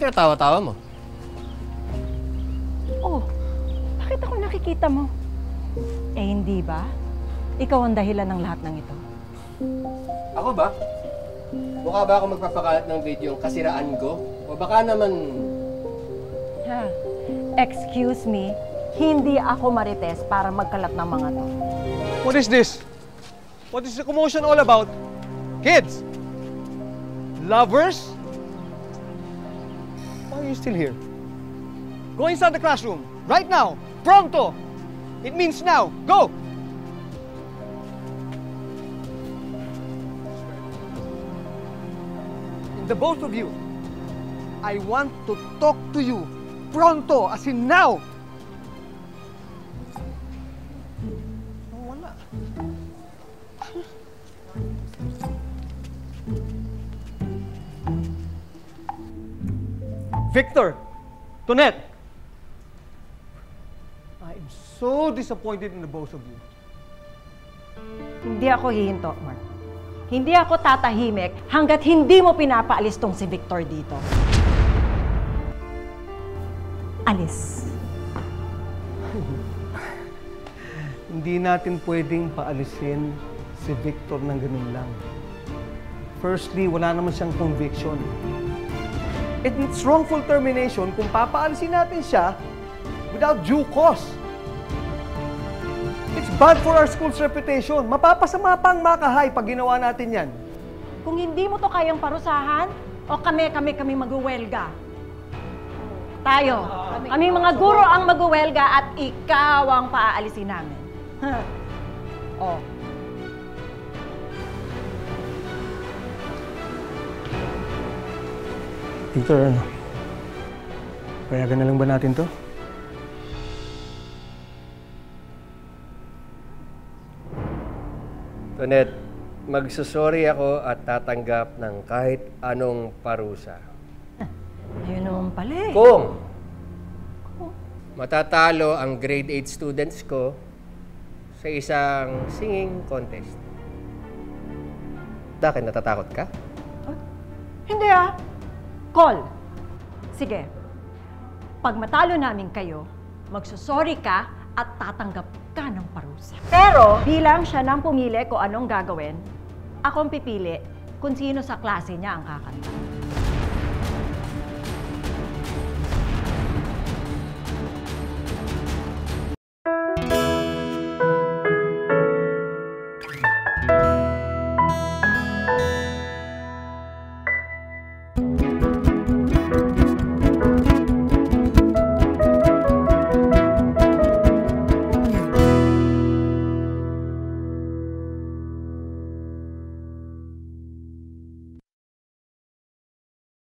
Anong tinatawa-tawa mo? Oh, bakit ako nakikita mo? Eh, hindi ba? Ikaw ang dahilan ng lahat ng ito. Ako ba? Mukha ba ako magpapakalat ng video yung kasiraan ko? O baka naman... Ha? Excuse me, hindi ako marites para magkalat ng mga to. What is this? What is the commotion all about? Kids? Lovers? Why are you still here? Go inside the classroom, right now, pronto! It means now, go! And the both of you, I want to talk to you, pronto, as in now! Wala. Victor! Tonette! I am so disappointed in the both of you. Hindi ako hihinto, Mark. Hindi ako tatahimik hanggat hindi mo pinapaalis tong si Victor dito. Alis. Hindi natin pwedeng paalisin si Victor ng ganun lang. Firstly, wala naman siyang conviction. It's wrongful termination kung papaalisin natin siya without due cause. It's bad for our school's reputation. Mapapasama pa ang makahay pag ginawa natin yan. Kung hindi mo to kayang parusahan, o kami mag-uwelga. Tayo, kami mga guro ang mag-uwelga at ikaw ang paaalisin namin. Oh. Victor, payagan na lang ba natin to? Tonette, magsusorry ako at tatanggap ng kahit anong parusa. Ayun naman pala eh. Kung matatalo ang grade 8 students ko sa isang singing contest. Bakit natatakot ka? Hindi ah. Call. Sige. Pag matalo namin kayo, magsusorry ka at tatanggap ka ng parusa. Pero bilang siya nang pumili kung anong gagawin, akong pipili kung sino sa klase niya ang kakanta.